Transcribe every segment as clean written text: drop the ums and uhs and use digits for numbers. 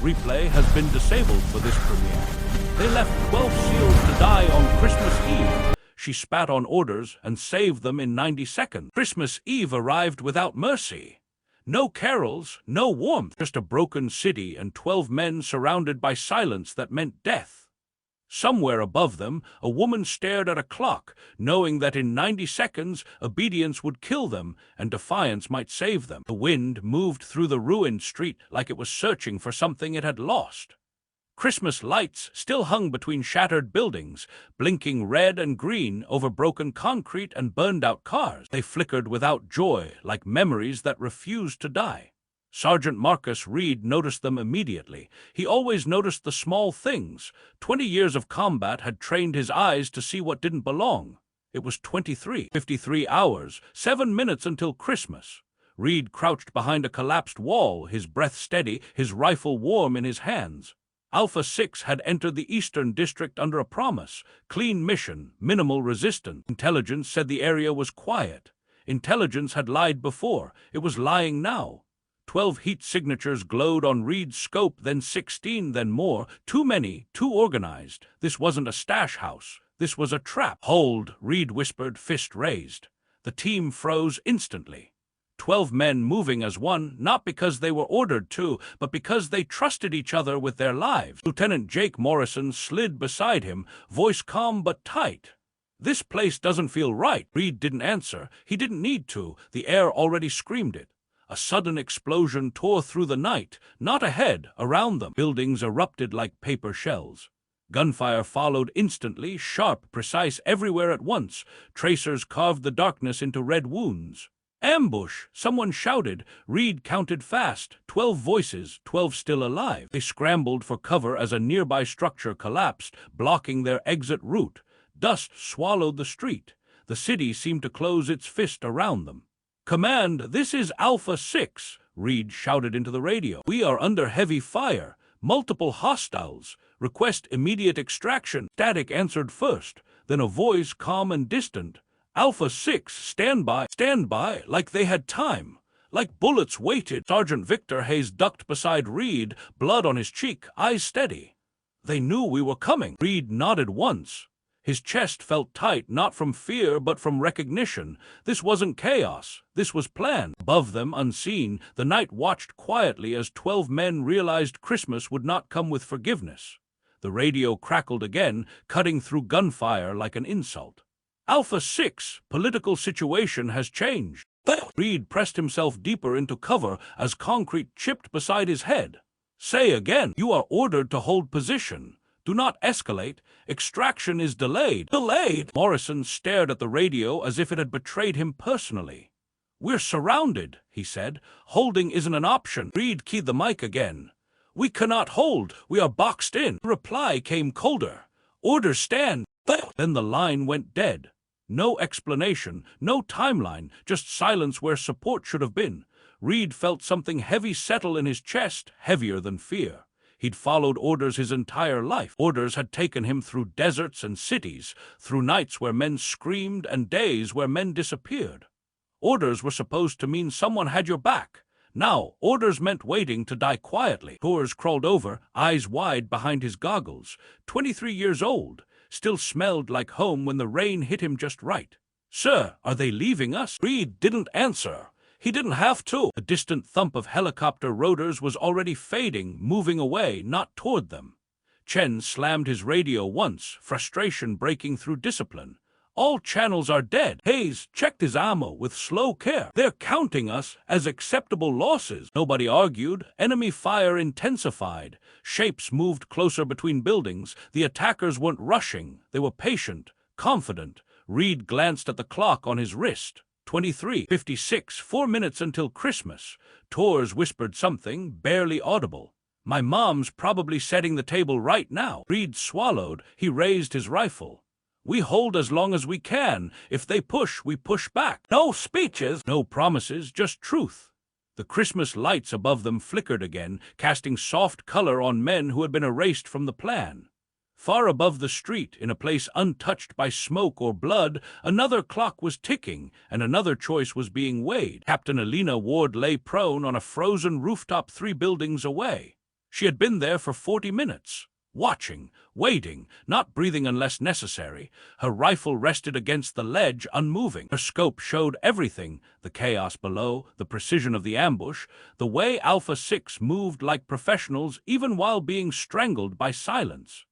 Replay has been disabled for this premiere. They left 12 SEALs to die on Christmas Eve. She spat on orders and saved them in 90 seconds. Christmas Eve arrived without mercy. No carols, no warmth, just a broken city and 12 men surrounded by silence that meant death. Somewhere above them, a woman stared at a clock, knowing that in 90 seconds, obedience would kill them and defiance might save them. The wind moved through the ruined street like it was searching for something it had lost. Christmas lights still hung between shattered buildings, blinking red and green over broken concrete and burned-out cars. They flickered without joy, like memories that refused to die. Sergeant Marcus Reed noticed them immediately. He always noticed the small things. 20 years of combat had trained his eyes to see what didn't belong. It was 53 hours, 7 minutes until Christmas. Reed crouched behind a collapsed wall, his breath steady, his rifle warm in his hands. Alpha 6 had entered the Eastern District under a promise. Clean mission, minimal resistance. Intelligence said the area was quiet. Intelligence had lied before. It was lying now. 12 heat signatures glowed on Reed's scope, then 16, then more. Too many, too organized. This wasn't a stash house. This was a trap. "Hold," Reed whispered, fist raised. The team froze instantly. 12 men moving as one, not because they were ordered to, but because they trusted each other with their lives. Lieutenant Jake Morrison slid beside him, voice calm but tight. "This place doesn't feel right." Reed didn't answer. He didn't need to. The air already screamed it. A sudden explosion tore through the night, not ahead, around them. Buildings erupted like paper shells. Gunfire followed instantly, sharp, precise, everywhere at once. Tracers carved the darkness into red wounds. "Ambush!" someone shouted. Reed counted fast. 12 voices, 12 still alive. They scrambled for cover as a nearby structure collapsed, blocking their exit route. Dust swallowed the street. The city seemed to close its fist around them. "Command, this is Alpha 6, Reed shouted into the radio. "We are under heavy fire. Multiple hostiles. Request immediate extraction." Static answered first, then a voice calm and distant. "Alpha 6, stand by, like they had time. Like bullets waited." Sergeant Victor Hayes ducked beside Reed, blood on his cheek, eyes steady. "They knew we were coming." Reed nodded once. His chest felt tight, not from fear, but from recognition. This wasn't chaos. This was planned. Above them, unseen, the night watched quietly as 12 men realized Christmas would not come with forgiveness. The radio crackled again, cutting through gunfire like an insult. "Alpha 6, political situation has changed." Reed pressed himself deeper into cover as concrete chipped beside his head. "Say again." "You are ordered to hold position. Do not escalate. Extraction is delayed." "Delayed?" Morrison stared at the radio as if it had betrayed him personally. "We're surrounded," he said. "Holding isn't an option." Reed keyed the mic again. "We cannot hold. We are boxed in." The reply came colder. "Orders stand." Then the line went dead. No explanation, no timeline, just silence where support should have been. Reed felt something heavy settle in his chest, heavier than fear. He'd followed orders his entire life. Orders had taken him through deserts and cities, through nights where men screamed and days where men disappeared. Orders were supposed to mean someone had your back. Now, orders meant waiting to die quietly. Tours crawled over, eyes wide behind his goggles. 23 years old, still smelled like home when the rain hit him just right. "Sir, are they leaving us?" Reed didn't answer. He didn't have to. The distant thump of helicopter rotors was already fading, moving away, not toward them. Chen slammed his radio once, frustration breaking through discipline. "All channels are dead." Hayes checked his ammo with slow care. "They're counting us as acceptable losses." Nobody argued. Enemy fire intensified. Shapes moved closer between buildings. The attackers weren't rushing. They were patient, confident. Reed glanced at the clock on his wrist. 23:56, 4 minutes until Christmas. Tours whispered something, barely audible. "My mom's probably setting the table right now." Reed swallowed. He raised his rifle. "We hold as long as we can. If they push, we push back." No speeches, no promises, just truth. The Christmas lights above them flickered again, casting soft color on men who had been erased from the plan. Far above the street, in a place untouched by smoke or blood, another clock was ticking, and another choice was being weighed. Captain Elena Ward lay prone on a frozen rooftop 3 buildings away. She had been there for 40 minutes, watching, waiting, not breathing unless necessary. Her rifle rested against the ledge, unmoving. Her scope showed everything: the chaos below, the precision of the ambush, the way Alpha 6 moved like professionals even while being strangled by silence.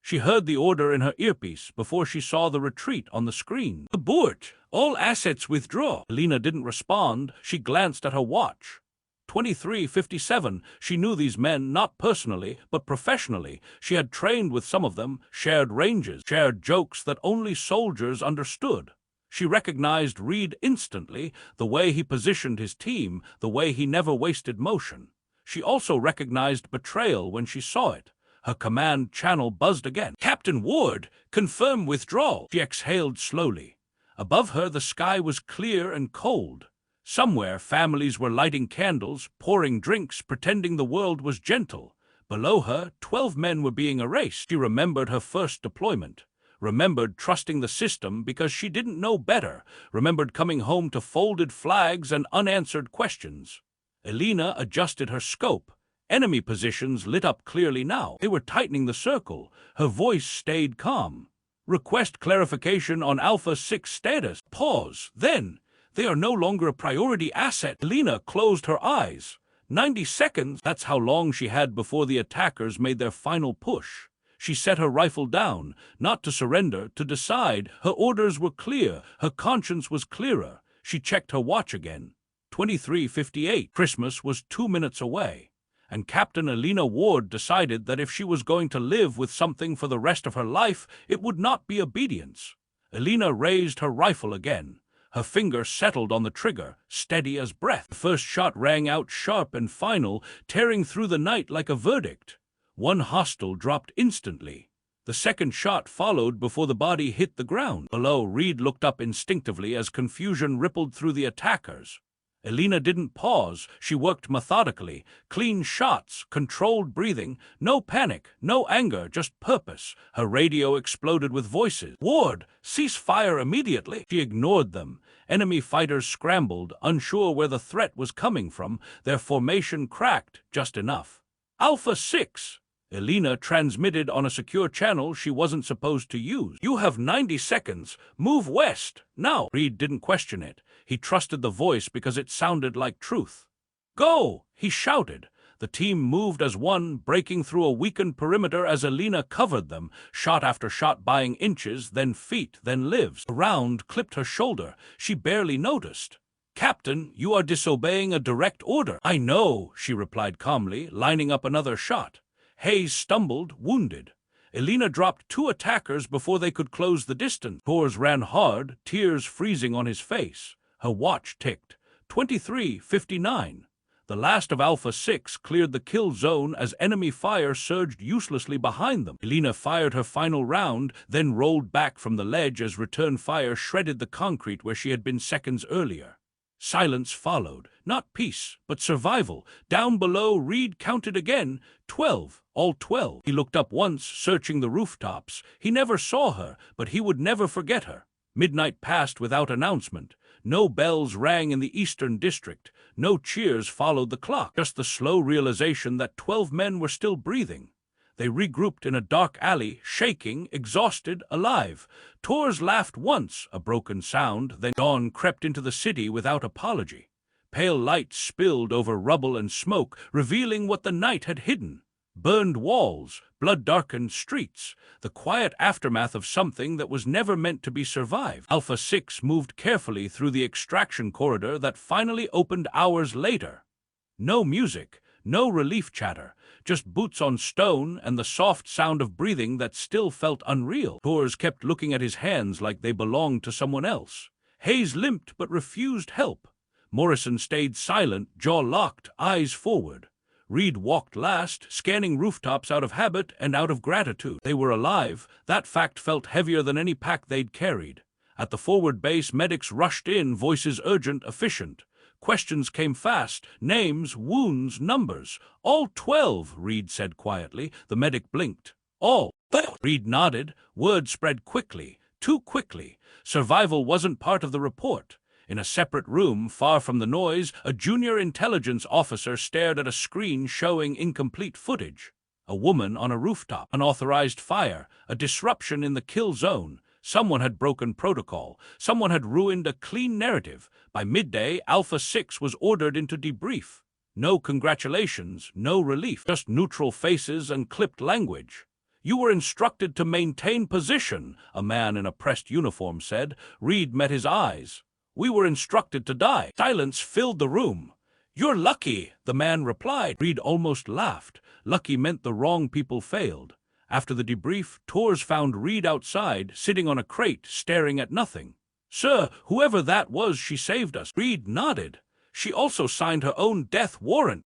She heard the order in her earpiece before she saw the retreat on the screen. "Abort! All assets withdraw!" Elena didn't respond. She glanced at her watch. 23:57. She knew these men not personally, but professionally. She had trained with some of them, shared ranges, shared jokes that only soldiers understood. She recognized Reed instantly, the way he positioned his team, the way he never wasted motion. She also recognized betrayal when she saw it. Her command channel buzzed again. "Captain Ward, confirm withdrawal." She exhaled slowly. Above her, the sky was clear and cold. Somewhere, families were lighting candles, pouring drinks, pretending the world was gentle. Below her, 12 men were being erased. She remembered her first deployment, remembered trusting the system because she didn't know better, remembered coming home to folded flags and unanswered questions. Elena adjusted her scope. Enemy positions lit up clearly now. They were tightening the circle. Her voice stayed calm. "Request clarification on Alpha 6 status." Pause. Then, "They are no longer a priority asset." Elena closed her eyes. 90 seconds, that's how long she had before the attackers made their final push. She set her rifle down, not to surrender, to decide. Her orders were clear. Her conscience was clearer. She checked her watch again. 23:58. Christmas was 2 minutes away. And Captain Elena Ward decided that if she was going to live with something for the rest of her life, it would not be obedience. Elena raised her rifle again. Her finger settled on the trigger, steady as breath. The first shot rang out sharp and final, tearing through the night like a verdict. One hostile dropped instantly. The second shot followed before the body hit the ground. Below, Reed looked up instinctively as confusion rippled through the attackers. Elena didn't pause. She worked methodically. Clean shots, controlled breathing, no panic, no anger, just purpose. Her radio exploded with voices. "Ward, cease fire immediately." She ignored them. Enemy fighters scrambled, unsure where the threat was coming from. Their formation cracked just enough. "Alpha 6. Elena transmitted on a secure channel she wasn't supposed to use. "You have 90 seconds. Move west, now." Reed didn't question it. He trusted the voice because it sounded like truth. "Go!" he shouted. The team moved as one, breaking through a weakened perimeter as Elena covered them, shot after shot buying inches, then feet, then lives. A round clipped her shoulder. She barely noticed. "Captain, you are disobeying a direct order." "I know," she replied calmly, lining up another shot. Hayes stumbled, wounded. Elena dropped 2 attackers before they could close the distance. Torres ran hard, tears freezing on his face. Her watch ticked. 23:59. The last of Alpha 6 cleared the kill zone as enemy fire surged uselessly behind them. Elena fired her final round, then rolled back from the ledge as return fire shredded the concrete where she had been seconds earlier. Silence followed. Not peace, but survival. Down below, Reed counted again. 12. All 12. He looked up once, searching the rooftops. He never saw her, but he would never forget her. Midnight passed without announcement. No bells rang in the Eastern District. No cheers followed the clock. Just the slow realization that 12 men were still breathing. They regrouped in a dark alley, shaking, exhausted, alive. Torres laughed once, a broken sound, then dawn crept into the city without apology. Pale light spilled over rubble and smoke, revealing what the night had hidden. Burned walls, blood-darkened streets, the quiet aftermath of something that was never meant to be survived. Alpha 6 moved carefully through the extraction corridor that finally opened hours later. No music, no relief chatter, just boots on stone and the soft sound of breathing that still felt unreal. Torres kept looking at his hands like they belonged to someone else. Hayes limped but refused help. Morrison stayed silent, jaw locked, eyes forward. Reed walked last, scanning rooftops out of habit and out of gratitude. They were alive. That fact felt heavier than any pack they'd carried. At the forward base, medics rushed in, voices urgent, efficient. Questions came fast. Names, wounds, numbers. "All 12, Reed said quietly. The medic blinked. "All." Reed nodded. Word spread quickly. Too quickly. Survival wasn't part of the report. In a separate room, far from the noise, a junior intelligence officer stared at a screen showing incomplete footage. A woman on a rooftop, unauthorized fire, a disruption in the kill zone. Someone had broken protocol. Someone had ruined a clean narrative. By midday, Alpha 6 was ordered into debrief. No congratulations, no relief, just neutral faces and clipped language. "You were instructed to maintain position," a man in a pressed uniform said. Reed met his eyes. "We were instructed to die." Silence filled the room. "You're lucky," the man replied. Reed almost laughed. Lucky meant the wrong people failed. After the debrief, Tors found Reed outside, sitting on a crate, staring at nothing. "Sir, whoever that was, she saved us." Reed nodded. "She also signed her own death warrant."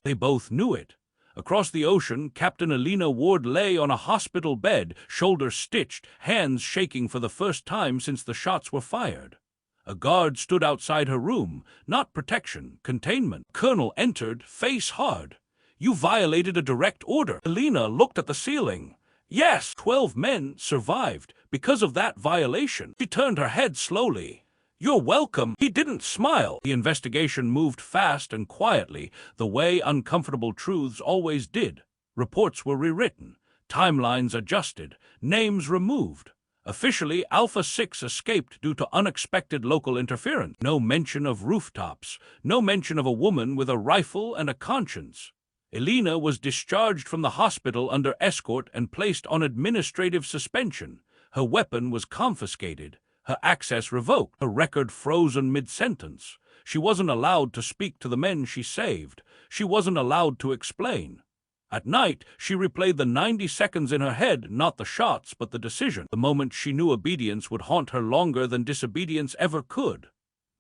They both knew it. Across the ocean, Captain Elena Ward lay on a hospital bed, shoulders stitched, hands shaking for the first time since the shots were fired. A guard stood outside her room. Not protection, containment. Colonel entered, face hard. "You violated a direct order." Elena looked at the ceiling. "Yes, 12 men survived because of that violation." She turned her head slowly. "You're welcome." He didn't smile. The investigation moved fast and quietly, the way uncomfortable truths always did. Reports were rewritten, timelines adjusted, names removed. Officially, Alpha 6 escaped due to unexpected local interference. No mention of rooftops, no mention of a woman with a rifle and a conscience. Elena was discharged from the hospital under escort and placed on administrative suspension. Her weapon was confiscated. Her access revoked, her record frozen mid-sentence. She wasn't allowed to speak to the men she saved. She wasn't allowed to explain. At night, she replayed the 90 seconds in her head, not the shots, but the decision. The moment she knew obedience would haunt her longer than disobedience ever could.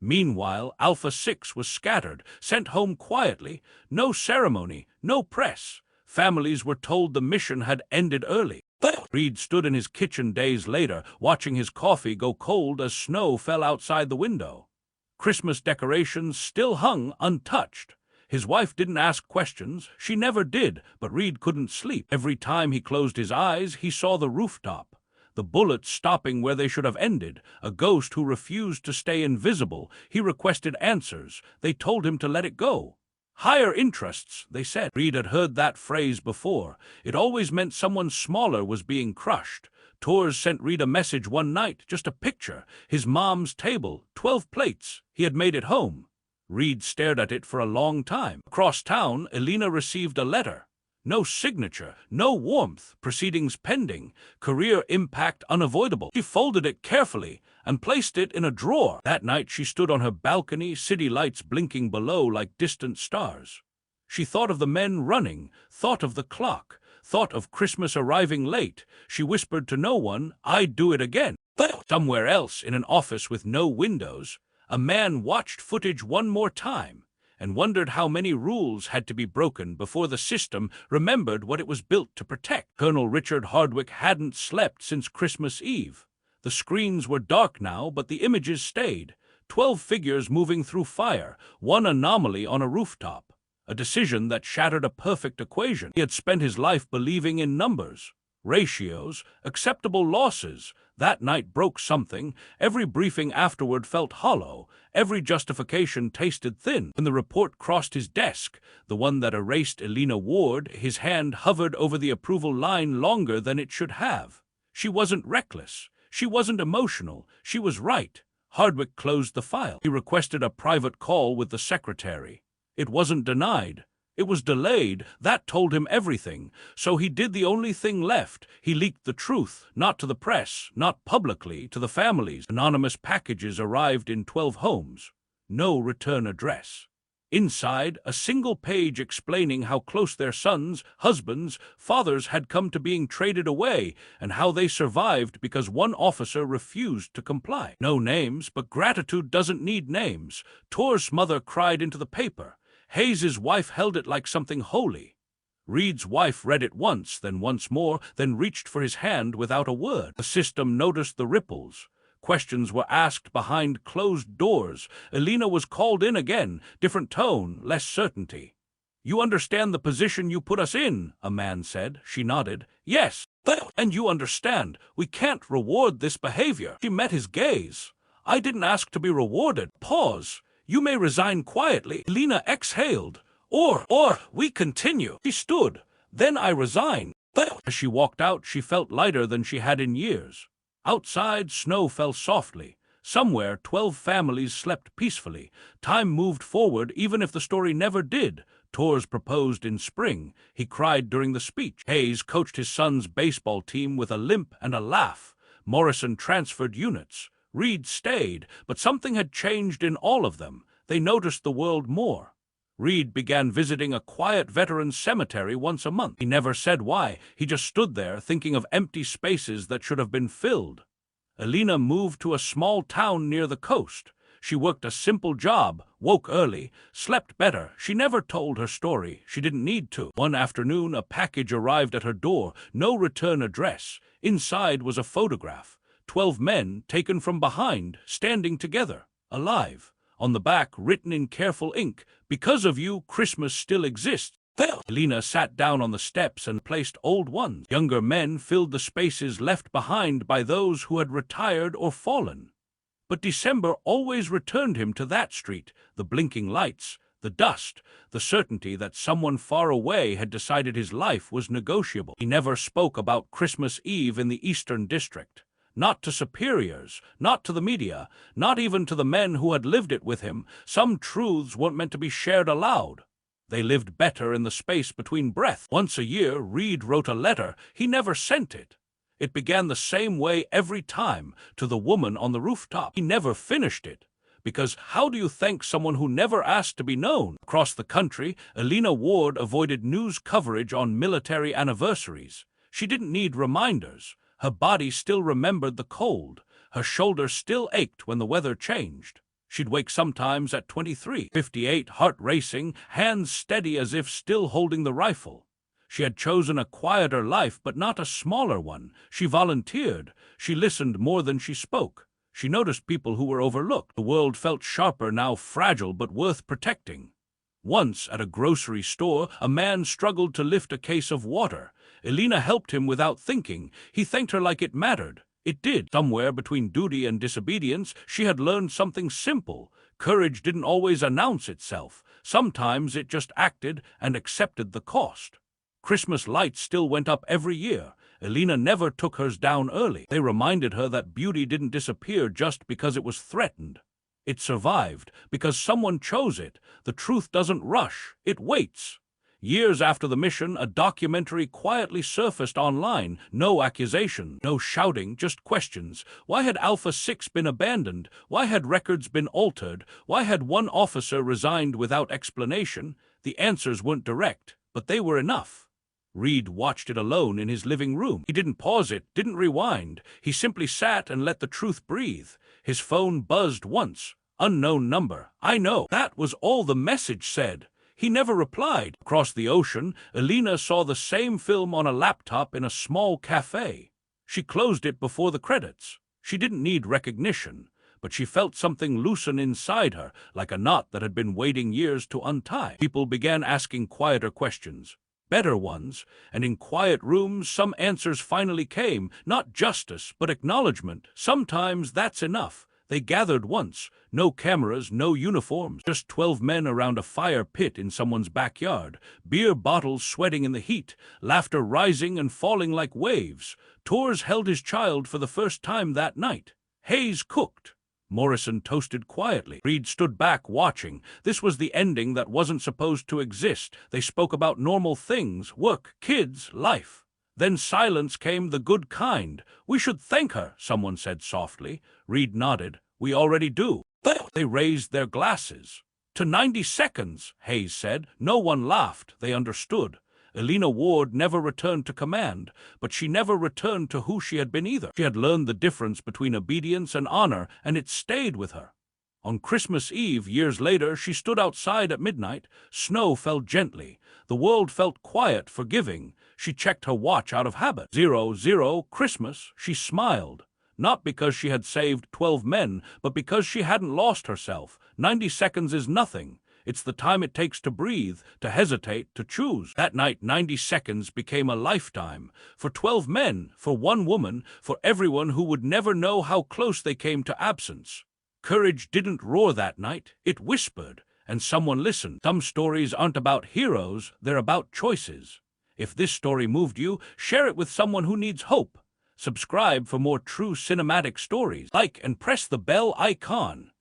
Meanwhile, Alpha 6 was scattered, sent home quietly. No ceremony, no press. Families were told the mission had ended early. Reed stood in his kitchen days later, watching his coffee go cold as snow fell outside the window. Christmas decorations still hung untouched. His wife didn't ask questions. She never did, but Reed couldn't sleep. Every time he closed his eyes, he saw the rooftop. The bullets stopping where they should have ended. A ghost who refused to stay invisible. He requested answers. They told him to let it go. "Higher interests," they said. Reed had heard that phrase before. It always meant someone smaller was being crushed. Tors sent Reed a message one night, just a picture. His mom's table, 12 plates. He had made it home. Reed stared at it for a long time. Across town, Elena received a letter. No signature, no warmth, proceedings pending, career impact unavoidable. She folded it carefully and placed it in a drawer. That night she stood on her balcony, city lights blinking below like distant stars. She thought of the men running, thought of the clock, thought of Christmas arriving late. She whispered to no one, "I'd do it again." Somewhere else, in an office with no windows, a man watched footage one more time and wondered how many rules had to be broken before the system remembered what it was built to protect. Colonel Richard Hardwick hadn't slept since Christmas Eve. The screens were dark now, but the images stayed. 12 figures moving through fire, one anomaly on a rooftop. A decision that shattered a perfect equation. He had spent his life believing in numbers, ratios, acceptable losses. That night broke something. Every briefing afterward felt hollow. Every justification tasted thin. When the report crossed his desk, the one that erased Elena Ward, his hand hovered over the approval line longer than it should have. She wasn't reckless. She wasn't emotional. She was right. Hardwick closed the file. He requested a private call with the secretary. It wasn't denied. It was delayed. That told him everything. So he did the only thing left. He leaked the truth, not to the press, not publicly, to the families. Anonymous packages arrived in 12 homes. No return address. Inside, a single page explaining how close their sons, husbands, fathers had come to being traded away, and how they survived because one officer refused to comply. No names, but gratitude doesn't need names. Tor's mother cried into the paper. Hayes's wife held it like something holy. Reed's wife read it once, then once more, then reached for his hand without a word. The system noticed the ripples. Questions were asked behind closed doors. Elena was called in again. Different tone, less certainty. "You understand the position you put us in," a man said. She nodded. "Yes. And you understand, we can't reward this behavior." She met his gaze. I didn't ask to be rewarded. Pause. You may resign quietly. Elena exhaled. Or, we continue. She stood. Then I resign. As she walked out, she felt lighter than she had in years. Outside, snow fell softly. Somewhere, 12 families slept peacefully. Time moved forward, even if the story never did. Torres proposed in spring. He cried during the speech. Hayes coached his son's baseball team with a limp and a laugh. Morrison transferred units. Reed stayed, but something had changed in all of them. They noticed the world more. Reed began visiting a quiet veteran cemetery once a month. He never said why. He just stood there, thinking of empty spaces that should have been filled. Elena moved to a small town near the coast. She worked a simple job, woke early, slept better. She never told her story. She didn't need to. One afternoon, a package arrived at her door. No return address. Inside was a photograph. 12 men, taken from behind, standing together, alive. On the back, written in careful ink, "Because of you, Christmas still exists." Elena sat down on the steps and placed old ones. Younger men filled the spaces left behind by those who had retired or fallen. But December always returned him to that street, the blinking lights, the dust, the certainty that someone far away had decided his life was negotiable. He never spoke about Christmas Eve in the Eastern District. Not to superiors, not to the media, not even to the men who had lived it with him. Some truths weren't meant to be shared aloud. They lived better in the space between breaths. Once a year, Reed wrote a letter. He never sent it. It began the same way every time, to the woman on the rooftop. He never finished it. Because how do you thank someone who never asked to be known? Across the country, Elena Ward avoided news coverage on military anniversaries. She didn't need reminders. Her body still remembered the cold. Her shoulders still ached when the weather changed. She'd wake sometimes at 23, 58, heart racing, hands steady as if still holding the rifle. She had chosen a quieter life, but not a smaller one. She volunteered. She listened more than she spoke. She noticed people who were overlooked. The world felt sharper, now fragile, but worth protecting. Once, at a grocery store, a man struggled to lift a case of water. Elena helped him without thinking. He thanked her like it mattered. It did. Somewhere between duty and disobedience, she had learned something simple. Courage didn't always announce itself. Sometimes it just acted and accepted the cost. Christmas lights still went up every year. Elena never took hers down early. They reminded her that beauty didn't disappear just because it was threatened. It survived because someone chose it. The truth doesn't rush. It waits. Years after the mission, a documentary quietly surfaced online. No accusation, no shouting, just questions. Why had Alpha 6 been abandoned? Why had records been altered? Why had one officer resigned without explanation? The answers weren't direct, but they were enough. Reed watched it alone in his living room. He didn't pause it, didn't rewind. He simply sat and let the truth breathe. His phone buzzed once. Unknown number. "I know." That was all the message said. He never replied. Across the ocean, Elena saw the same film on a laptop in a small cafe. She closed it before the credits. She didn't need recognition, but she felt something loosen inside her, like a knot that had been waiting years to untie. People began asking quieter questions, better ones, and in quiet rooms some answers finally came. Not justice, but acknowledgement. Sometimes that's enough. They gathered once. No cameras, no uniforms. Just 12 men around a fire pit in someone's backyard. Beer bottles sweating in the heat. Laughter rising and falling like waves. Torres held his child for the first time that night. Hayes cooked. Morrison toasted quietly. Reed stood back, watching. This was the ending that wasn't supposed to exist. They spoke about normal things, work, kids, life. Then silence came, the good kind. "We should thank her," someone said softly. Reed nodded. "We already do." They raised their glasses. "To 90 seconds, Hayes said. No one laughed. They understood. Elena Ward never returned to command, but she never returned to who she had been either. She had learned the difference between obedience and honor, and it stayed with her. On Christmas Eve, years later, she stood outside at midnight. Snow fell gently. The world felt quiet, forgiving. She checked her watch out of habit. 00, Christmas. She smiled. Not because she had saved 12 men, but because she hadn't lost herself. 90 seconds is nothing. It's the time it takes to breathe, to hesitate, to choose. That night, 90 seconds became a lifetime. For 12 men, for one woman, for everyone who would never know how close they came to absence. Courage didn't roar that night, it whispered, and someone listened. Some stories aren't about heroes, they're about choices. If this story moved you, share it with someone who needs hope. Subscribe for more true cinematic stories. Like and press the bell icon.